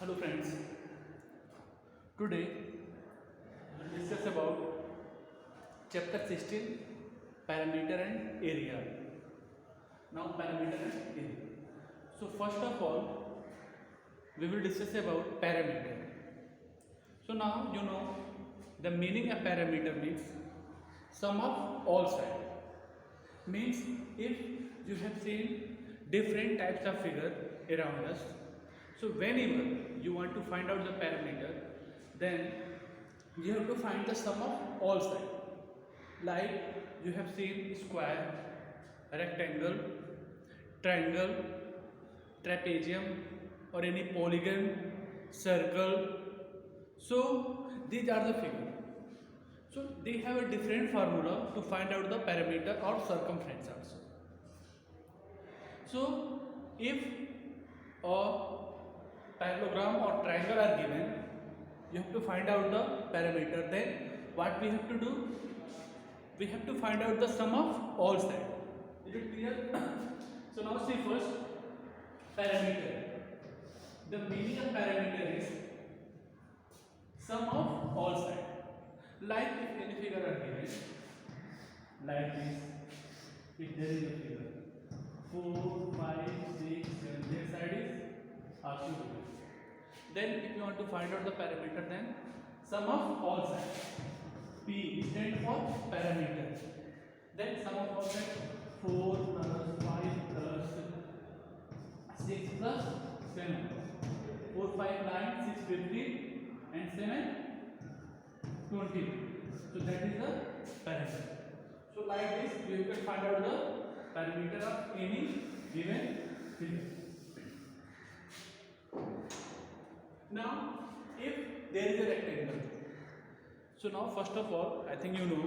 Hello friends, today we will discuss about chapter 16 parameter and area. Now parameter and area. So first of all we will discuss about parameter. So now you know the meaning of parameter means sum of all sides. Means if you have seen different types of figure around us, so whenever you want to find out the parameter, then you have to find the sum of all sides. Like you have seen square, rectangle, triangle, trapezium, or any polygon, circle. So these are the figures. So they have a different formula to find out the parameter or circumference also. So if a parallelogram or triangle are given, you have to find out the parameter. Then what we have to do? We have to find out the sum of all sides. Is it clear? So now see first parameter. The meaning of parameter is sum of all sides. Like if any figure are given, like this, if there is a figure 4, 5, 6, 7, this side is also given. Then if you want to find out the parameter, then sum of all sides. P stands for parameter. Then sum of all sides 4 plus 5 plus 6 plus 7. 4, 5, 9, 6, 15 and 7, 20. So that is the parameter. So like this you can find out the parameter of any given figure. Now if there is a rectangle, so now first of all I think you know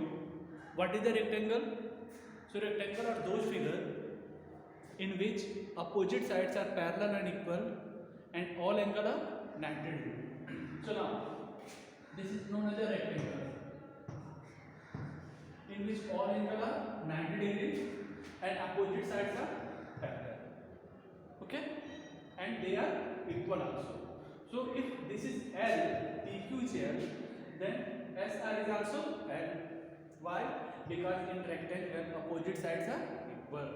what is a rectangle. So rectangle are those figures in which opposite sides are parallel and equal and all angle are 90 degrees. So now this is known as a rectangle in which all angles are 90 degrees and opposite sides are parallel. Okay, and they are equal also. So if this is L, PQ is L, then SR is also L. Why? Because in rectangle opposite sides are equal.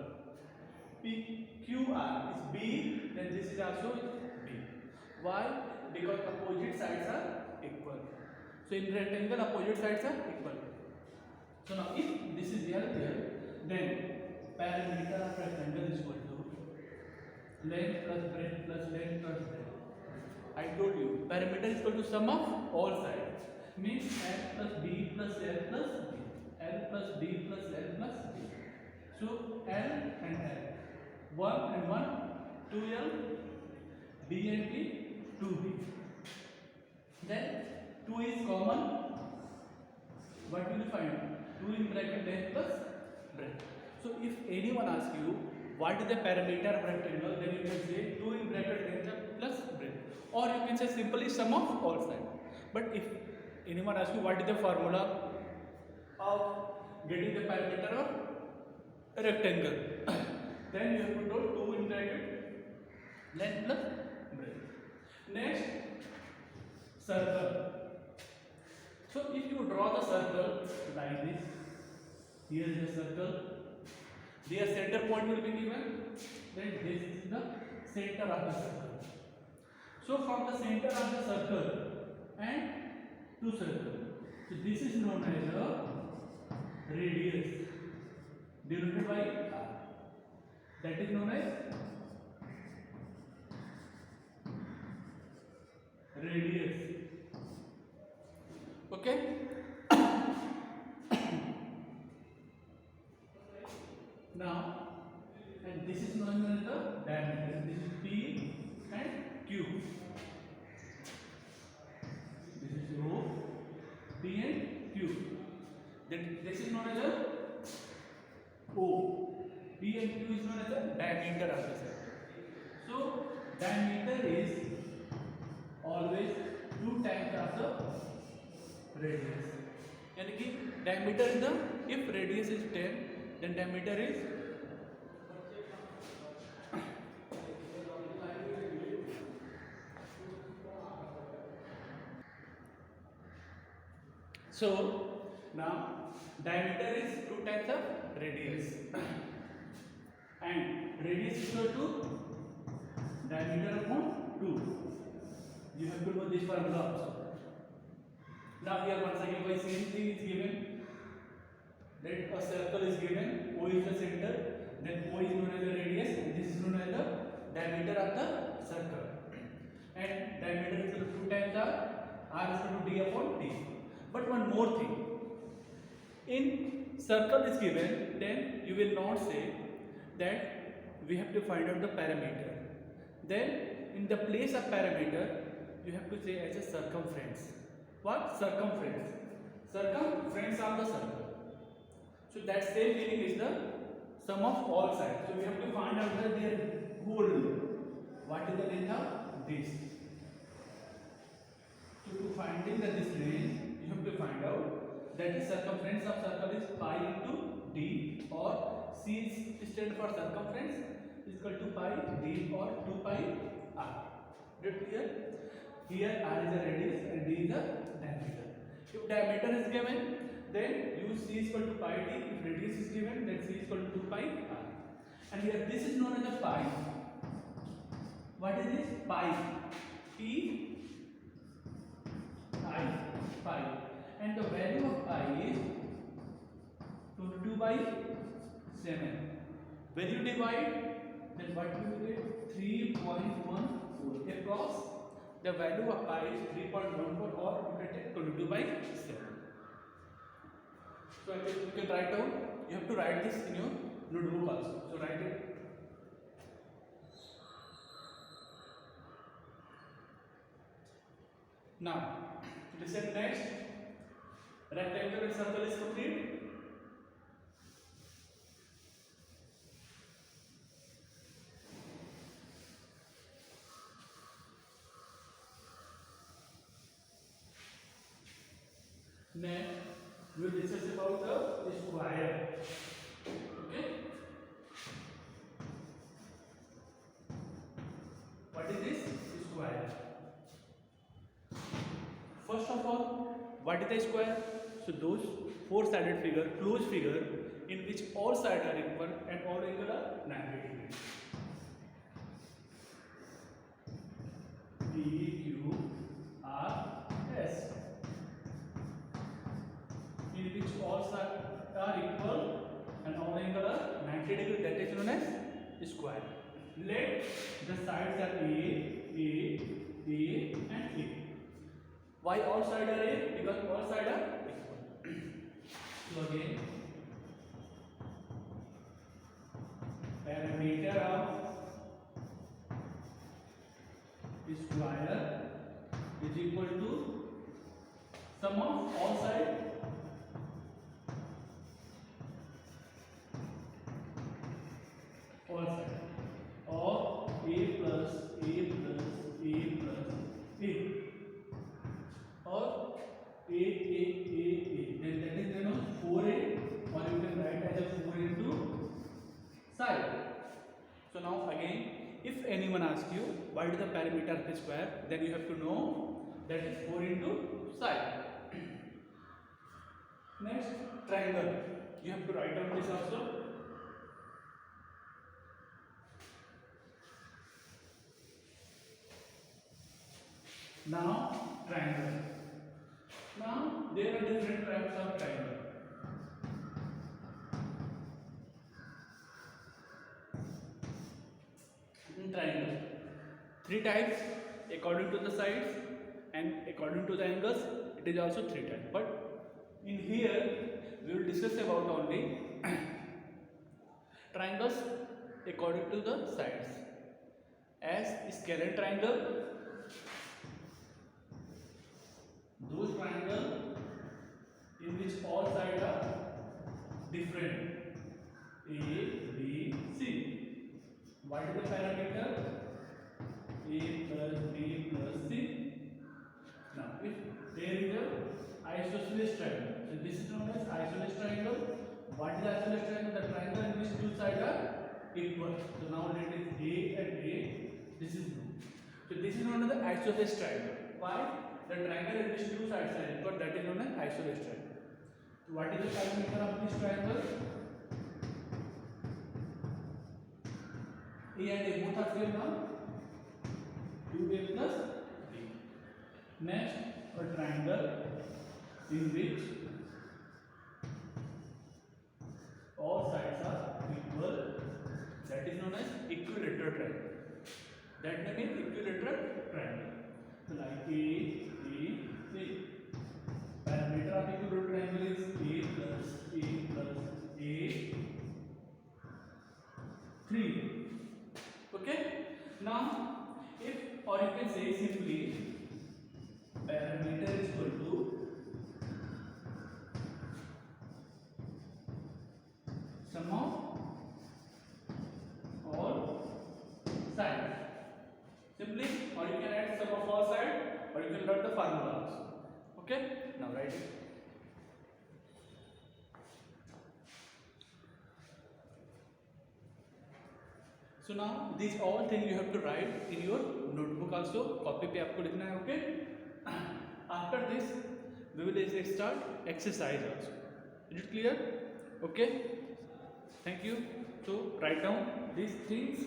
PQR is B, then this is also B. Why? Because opposite sides are equal. So in rectangle opposite sides are equal. So now if this is L here, then parameter of rectangle is equal to length plus breadth plus length plus breadth. I told you parameter is equal to sum of all sides. Means L plus B plus L plus B. L plus B plus L plus B. So L and L. 1 and 1, 2L, B and B, 2B. Then 2 is common. What will you find? 2 in bracket length plus breadth. So if anyone asks you what is the parameter of rectangle, then you can say 2 in bracket length plus breadth. Or you can say simply sum of all sides. But if anyone asks you what is the formula of getting the parameter of a rectangle, then you have to do 2 in bracket length plus breadth. Next, circle. So if you draw the circle like this, here is the circle, their center point will be given, then this is the center of the circle. So from the center of the circle and to circle, so this is known as a radius denoted by R. That is known as radius. Okay. Now, and this is known as the diameter. This is P and Q. This is O, P and Q. Then this is known as a O. P and Q is known as the diameter of the circle. So diameter is always 2 times of the radius. यानी कि diameter is the, if radius is 10, then diameter is So now diameter is 2 times of radius and radius is equal to diameter upon 2. You have to know this formula also. Now here once again by same thing is given, that a circle is given, O is the center, then O is known as the radius and this is known as the diameter of the circle, and diameter is equal to 2 times r is equal to d upon t. But one more thing, in circle is given, then you will not say that we have to find out the parameter. Then in the place of parameter you have to say as a circumference. What? Circumference. Circumference of the circle. So that same meaning is the sum of all sides. So we have to find out their whole length. What is the length of this? So to finding this length, you have to find out that the circumference of circle is pi into d, or c is stands for circumference is equal to pi d or 2 pi r. Is it clear? Here r is the radius and d is the diameter. If diameter is given, then use c is equal to pi d. If radius is given, then c is equal to 2 pi r. And here this is known as the pi. What is this? Pi. P I pi. And the value of pi is 22 by 7. When you divide, then what will you get? 3.14. Across, the value of pi is 3.14, or you can take 22 by 7. So you can write down. You have to write this in your notebook also. So write it. Now, listen next. Rectangle and circle is complete. Next, we will discuss about the square. Okay. What is this? Square. First of all, what is the square? So those four-sided figure, closed figure, in which all sides are equal and all angles are 90 degrees. P, Q, R, S. In which all sides are equal and all angles are 90 degrees. That is known as square. Let the sides are A, and A. Why all sides are A? Because all sides are equal. So again, parameter of square is equal to sum of all sides or A plus A plus A plus A, or A. Then that is 4A, or you can write as a 4 into side. So now again, if anyone asks you what is the perimeter of the square, then you have to know that is 4 into side. Next, triangle. You have to write down this also. Now, triangle. Now, there are different types of triangle. In triangle, 3 types according to the sides and according to the angles. It is also 3 types. But in here, we will discuss about only triangles according to the sides. As scalene triangle, those triangles in which all sides are different, A, B, C. What is the parameter? A plus B plus C. Now, if there is a isosceles triangle, so this is known as isosceles triangle. What is isosceles triangle? The triangle in which two sides are equal. So now let it A and A. This is known. So this is known as the isosceles triangle. Why? The triangle in which two sides are equal, that is known as isosceles triangle. What is the perimeter of this triangle? A and A both are same now. 2A plus B. Next, a triangle in which all sides are equal. That is known as equilateral triangle. That name is equilateral triangle. So like A, perimeter of equilateral triangle is A plus A, 3. Okay. Now, if or you can say simply perimeter is equal to sum of all sides. Simply, or you can add sum of all sides, or you can write the formula also. Okay. Now write it. So now these all things you have to write in your notebook also. Copy पे आपको लिखना है. Okay. After this, we will start exercise also. Is it clear? Okay. Thank you. So write down these things.